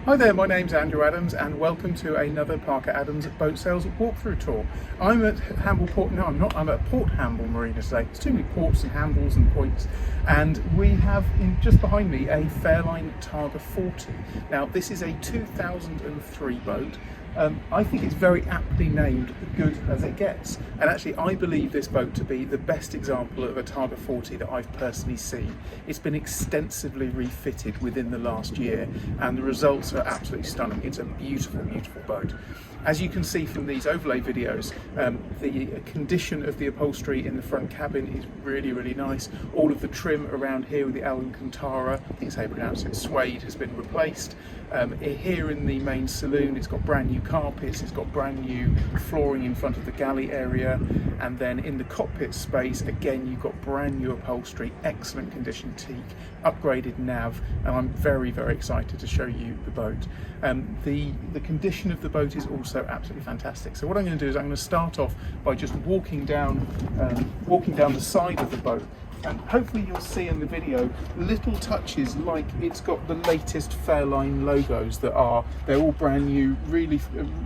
Hi there, my name's Andrew Adams and welcome to another Parker Adams Boat Sales walkthrough tour. I'm at Hamble Port, no I'm not, I'm at Port Hamble Marina today. There's too many ports and handles and points, and we have just behind me a Fairline Targa 40. Now this is a 2003 boat. I think it's very aptly named Good As It Gets, and actually I believe this boat to be the best example of a Targa 40 that I've personally seen. It's been extensively refitted within the last year and the results are absolutely stunning. It's a beautiful, beautiful boat. As you can see from these overlay videos, the condition of the upholstery in the front cabin is really, really nice. All of the trim around here with the Alcantara, I think it's how you pronounce it, suede, has been replaced. Here in the main saloon, it's got brand new carpets, it's got brand new flooring in front of the galley area, and then in the cockpit space, again, you've got brand new upholstery, excellent condition teak, upgraded nav, and I'm very, very excited to show you the boat. The condition of the boat is also absolutely fantastic. So what I'm going to do is I'm going to start off by just walking down the side of the boat, and hopefully you'll see in the video little touches like it's got the latest Fairline logos they're all brand new, really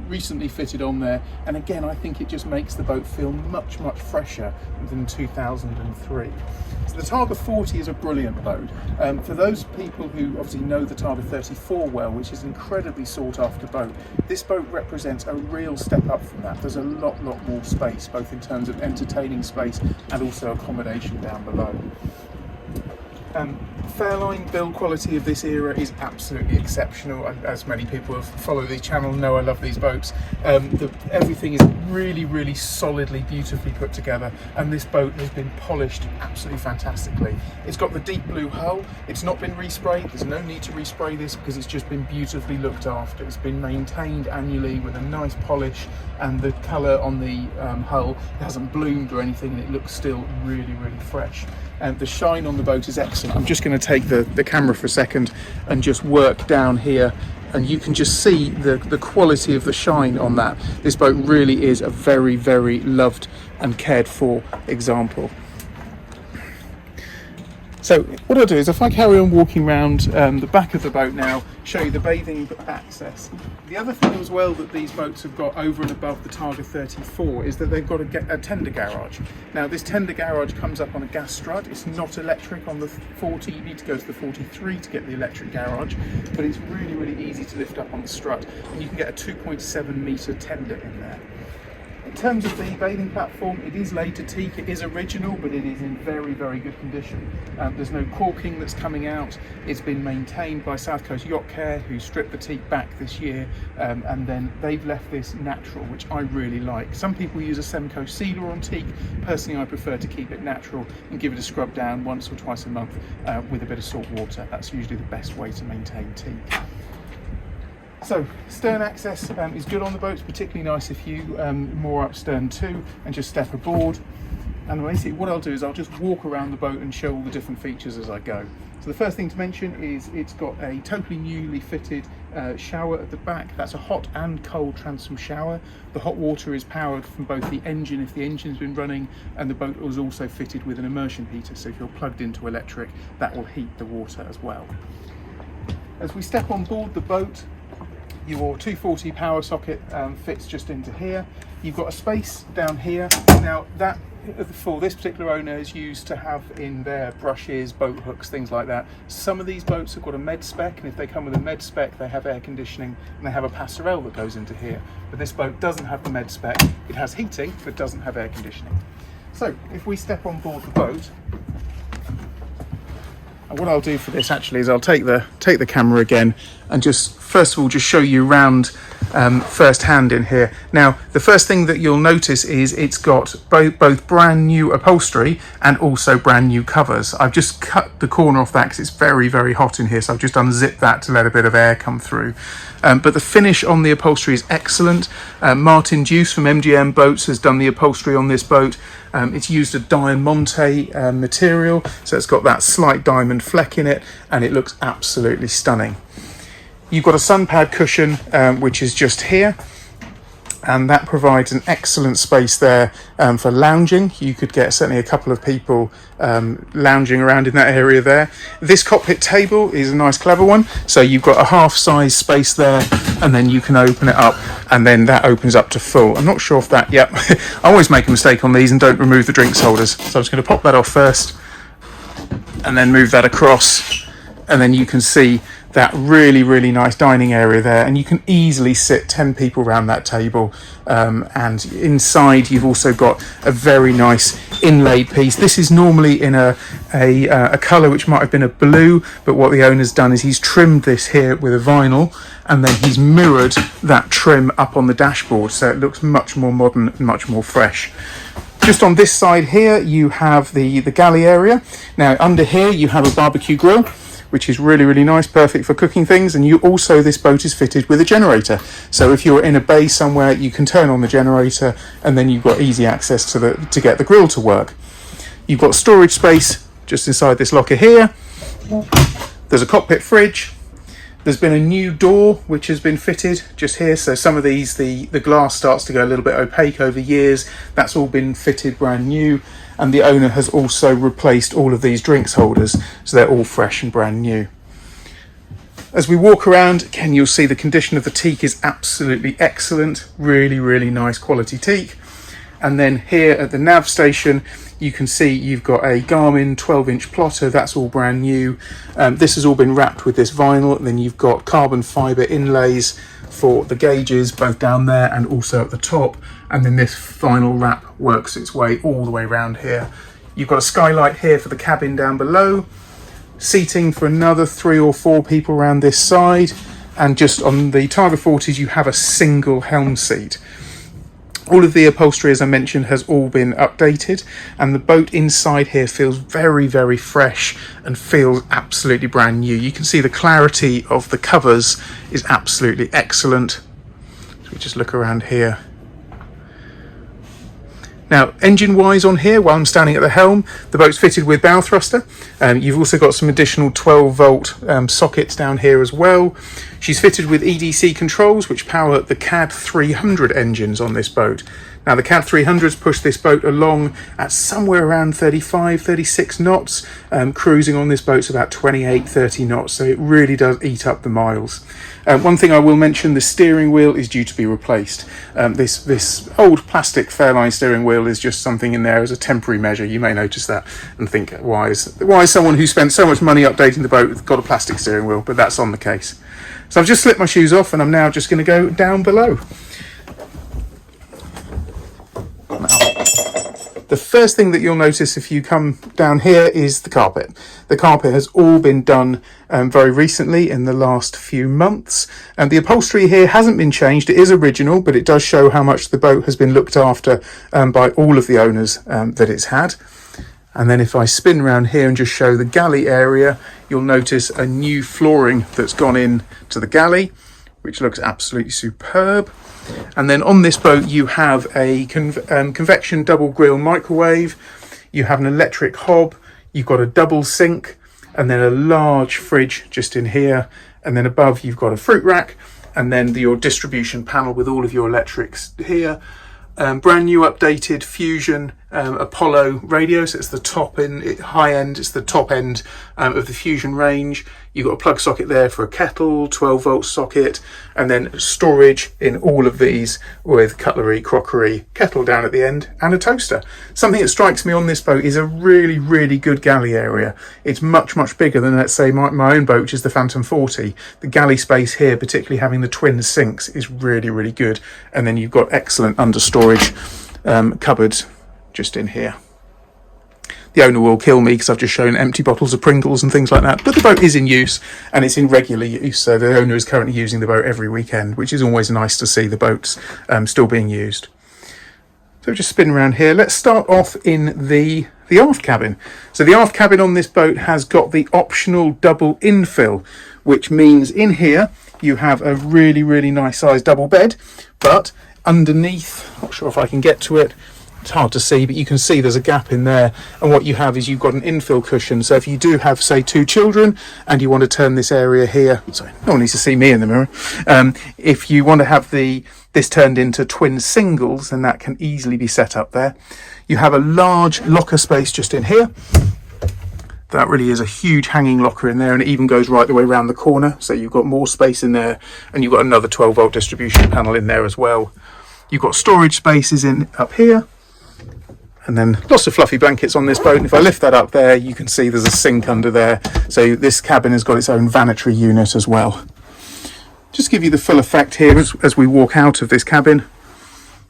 recently fitted on there, and again I think it just makes the boat feel much, much fresher than 2003. So the Targa 40 is a brilliant boat. For those people who obviously know the Targa 34 well, which is an incredibly sought after boat, this boat represents a real step up from that. There's a lot more space, both in terms of entertaining space and also accommodation down below. Fairline build quality of this era is absolutely exceptional. As many people who follow the channel know, I love these boats. Everything is really, really solidly, beautifully put together, and this boat has been polished absolutely fantastically. It's got the deep blue hull. It's not been resprayed. There's no need to respray this because it's just been beautifully looked after. It's been maintained annually with a nice polish, and the colour on the hull hasn't bloomed or anything, and it looks still really, really fresh. And the shine on the boat is excellent. I'm just going to take the camera for a second and just work down here, and you can just see the quality of the shine on that. This boat really is a very, very loved and cared for example. So what I'll do is, if I carry on walking around the back of the boat now, show you the bathing access. The other thing as well that these boats have got over and above the Targa 34 is that they've got a tender garage. Now this tender garage comes up on a gas strut. It's not electric on the 40, you need to go to the 43 to get the electric garage, but it's really, really easy to lift up on the strut, and you can get a 2.7 metre tender in there. In terms of the bathing platform, it is laid to teak, it is original, but it is in very, very good condition. There's no caulking that's coming out. It's been maintained by South Coast Yacht Care, who stripped the teak back this year, and then they've left this natural, which I really like. Some people use a Semco sealer on teak. Personally, I prefer to keep it natural and give it a scrub down once or twice a month with a bit of salt water. That's usually the best way to maintain teak. So stern access is good on the boats, particularly nice if you moor up stern too and just step aboard. And basically what I'll do is I'll just walk around the boat and show all the different features as I go. So the first thing to mention is it's got a totally newly fitted shower at the back. That's a hot and cold transom shower. The hot water is powered from both the engine if the engine's been running, and the boat was also fitted with an immersion heater, so if you're plugged into electric, that will heat the water as well. As we step on board the boat, your 240 power socket fits just into here. You've got a space down here. Now that, for this particular owner, is used to have in their brushes, boat hooks, things like that. Some of these boats have got a med spec, and if they come with a med spec, they have air conditioning and they have a passerelle that goes into here. But this boat doesn't have the med spec. It has heating, but doesn't have air conditioning. So if we step on board the boat, and what I'll do for this actually is I'll take the camera again and just first of all just show you around first hand in here. Now the first thing that you'll notice is it's got both brand new upholstery and also brand new covers. I've just cut the corner off that because it's very, very hot in here, so I've just unzipped that to let a bit of air come through. But the finish on the upholstery is excellent. Martin Deuce from MGM Boats has done the upholstery on this boat. It's used a Diamante material, so it's got that slight diamond fleck in it, and it looks absolutely stunning. You've got a sun pad cushion, which is just here. and that provides an excellent space there for lounging. You could get certainly a couple of people lounging around in that area there. This cockpit table is a nice clever one, so you've got a half size space there, and then you can open it up, and then that opens up to full. I'm not sure if that, yep. I always make a mistake on these and don't remove the drinks holders, so I'm just going to pop that off first and then move that across, and then you can see that really nice dining area there, and you can easily sit 10 people around that table. And inside you've also got a very nice inlaid piece. This is normally in a colour which might have been a blue, but what the owner's done is he's trimmed this here with a vinyl, and then he's mirrored that trim up on the dashboard, so it looks much more modern and much more fresh. Just on this side here you have the galley area. Now under here you have a barbecue grill, which is really nice, perfect for cooking things. And this boat is fitted with a generator. So if you're in a bay somewhere, you can turn on the generator, and then you've got easy access to get the grill to work. You've got storage space just inside this locker here. There's a cockpit fridge. There's been a new door which has been fitted just here. So some of these, the glass starts to go a little bit opaque over years. That's all been fitted brand new. And the owner has also replaced all of these drinks holders, so they're all fresh and brand new. As we walk around, again, you'll see the condition of the teak is absolutely excellent. Really nice quality teak. And then here at the nav station, you can see you've got a Garmin 12-inch plotter. That's all brand new. This has all been wrapped with this vinyl, and then you've got carbon fibre inlays for the gauges, both down there and also at the top. And then this vinyl wrap works its way all the way around here. You've got a skylight here for the cabin down below, seating for another 3 or 4 people around this side, and just on the Targa 40s you have a single Helm seat. All of the upholstery, as I mentioned, has all been updated, and the boat inside here feels very fresh and feels absolutely brand new. You can see the clarity of the covers is absolutely excellent. So we just look around here. Now, engine-wise on here, while I'm standing at the helm, the boat's fitted with bow thruster. You've also got some additional 12-volt sockets down here as well. She's fitted with EDC controls, which power the CAD 300 engines on this boat. Now, the CAD 300s push this boat along at somewhere around 35, 36 knots. Cruising on this boat's about 28, 30 knots, so it really does eat up the miles. One thing I will mention, the steering wheel is due to be replaced. This old plastic Fairline steering wheel is just something in there as a temporary measure. You may notice that and think, why is someone who spent so much money updating the boat got a plastic steering wheel? But that's on the case. So I've just slipped my shoes off, and I'm now just going to go down below. The first thing that you'll notice if you come down here is the carpet. The carpet has all been done very recently in the last few months, and the upholstery here hasn't been changed. It is original, but it does show how much the boat has been looked after by all of the owners that it's had. And then if I spin around here and just show the galley area, you'll notice a new flooring that's gone in to the galley, which looks absolutely superb. And then on this boat you have a convection double grill microwave, you have an electric hob, you've got a double sink, and then a large fridge just in here, and then above you've got a fruit rack, and then your distribution panel with all of your electrics here. Brand new updated Fusion Apollo radio, so it's the top end, high end, it's the top end of the Fusion range. You've got a plug socket there for a kettle, 12-volt socket, and then storage in all of these with cutlery, crockery, kettle down at the end, and a toaster. Something that strikes me on this boat is a really good galley area. It's much bigger than, let's say, my own boat, which is the Phantom 40. The galley space here, particularly having the twin sinks, is really good. And then you've got excellent understorage cupboards just in here. The owner will kill me because I've just shown empty bottles of Pringles and things like that, but the boat is in use and it's in regular use, so the owner is currently using the boat every weekend, which is always nice to see the boats still being used. So just spin around here. Let's start off in the aft cabin. So the aft cabin on this boat has got the optional double infill, which means in here you have a really nice sized double bed, but underneath, not sure if I can get to it, it's hard to see, but you can see there's a gap in there, and what you have is you've got an infill cushion. So if you do have, say, 2 children and you want to turn this area here, sorry, no one needs to see me in the mirror, if you want to have the this turned into twin singles, and that can easily be set up there. You have a large locker space just in here. That really is a huge hanging locker in there, and it even goes right the way around the corner, so you've got more space in there, and you've got another 12-volt distribution panel in there as well. You've got storage spaces in up here, and then lots of fluffy blankets on this boat. And if I lift that up there, you can see there's a sink under there, so this cabin has got its own vanitary unit as well. Just give you the full effect here as we walk out of this cabin.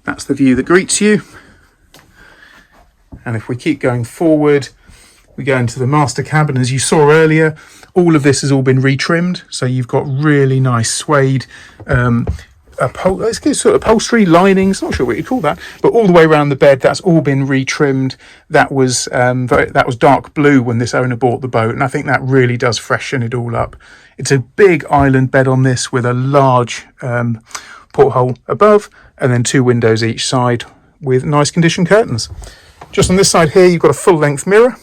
That's the view that greets you. And if we keep going forward, we go into the master cabin. As you saw earlier, all of this has all been retrimmed, so you've got really nice suede upholstery, linings, not sure what you call that, but all the way around the bed, that's all been retrimmed. That was dark blue when this owner bought the boat, and I think that really does freshen it all up. It's a big island bed on this with a large porthole above, and then 2 windows each side with nice condition curtains. Just on this side here, you've got a full-length mirror.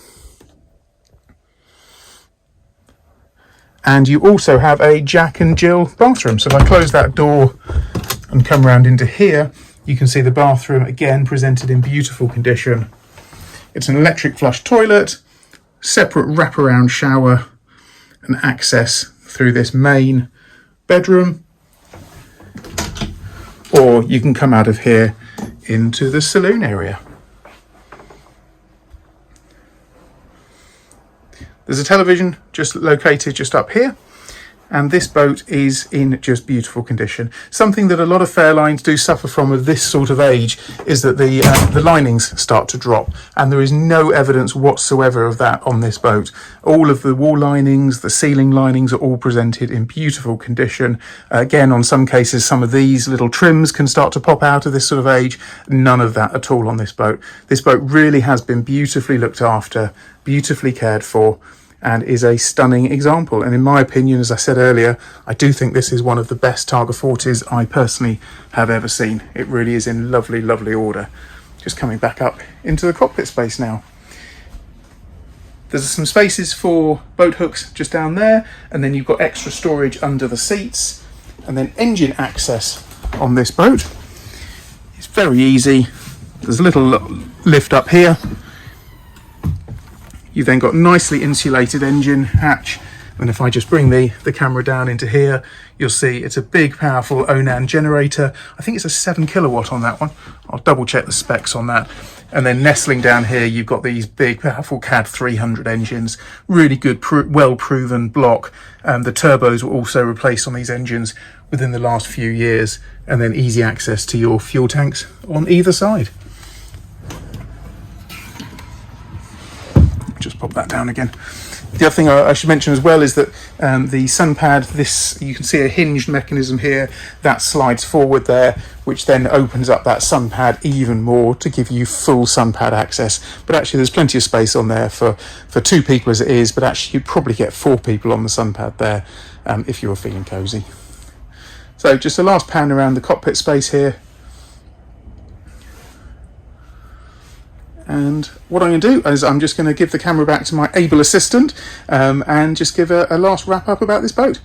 And you also have a Jack and Jill bathroom. So if I close that door and come around into here, you can see the bathroom again presented in beautiful condition. It's an electric flush toilet, separate wraparound shower, and access through this main bedroom. Or you can come out of here into the saloon area. There's a television just located just up here, and this boat is in just beautiful condition. Something that a lot of Fairlines do suffer from at this sort of age is that the linings start to drop, and there is no evidence whatsoever of that on this boat. All of the wall linings, the ceiling linings are all presented in beautiful condition. Again, on some cases, some of these little trims can start to pop out of this sort of age. None of that at all on this boat. This boat really has been beautifully looked after, beautifully cared for, and is a stunning example. And in my opinion, as I said earlier, I do think this is one of the best Targa 40s I personally have ever seen. It really is in lovely, lovely order. Just coming back up into the cockpit space now. There's some spaces for boat hooks just down there, and then you've got extra storage under the seats, and then engine access on this boat. It's very easy. There's a little lift up here. You've then got nicely insulated engine hatch, and if I just bring the camera down into here, you'll see it's a big powerful Onan generator. I think it's a 7 kilowatt on that one. I'll double check the specs on that. And then nestling down here, you've got these big powerful CAD 300 engines, really good, well proven block. The turbos were also replaced on these engines within the last few years, and then easy access to your fuel tanks on either side. Just pop that down again. The other thing I should mention as well is that the sun pad, you can see a hinged mechanism here that slides forward there, which then opens up that sun pad even more to give you full sun pad access. But actually there's plenty of space on there for 2 people as it is, but actually you'd probably get 4 people on the sun pad there if you were feeling cozy. So just a last pan around the cockpit space here. And what I'm going to do is I'm just going to give the camera back to my able assistant and just give a last wrap up about this boat.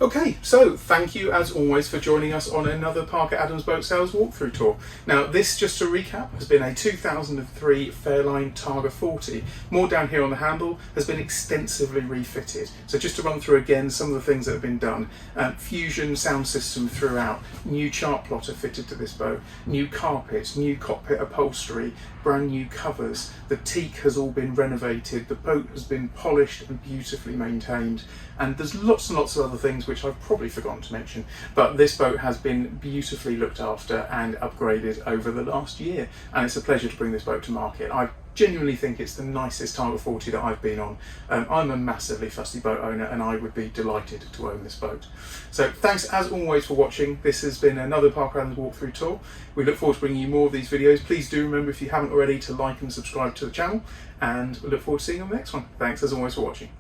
Okay, so thank you as always for joining us on another Parker Adams Boat Sales walkthrough tour. Now this, just to recap, has been a 2003 Fairline Targa 40. More down here on the handle has been extensively refitted. So just to run through again some of the things that have been done. Fusion sound system throughout, new Chartplotter fitted to this boat, new carpet, new cockpit upholstery, brand new covers, the teak has all been renovated, the boat has been polished and beautifully maintained, and there's lots and lots of other things which I've probably forgotten to mention, but this boat has been beautifully looked after and upgraded over the last year, and it's a pleasure to bring this boat to market. I genuinely think it's the nicest Targa 40 that I've been on. I'm a massively fussy boat owner and I would be delighted to own this boat. So thanks as always for watching. This has been another Parker Adams walkthrough tour. We look forward to bringing you more of these videos. Please do remember, if you haven't already, to like and subscribe to the channel, and we look forward to seeing you on the next one. Thanks as always for watching.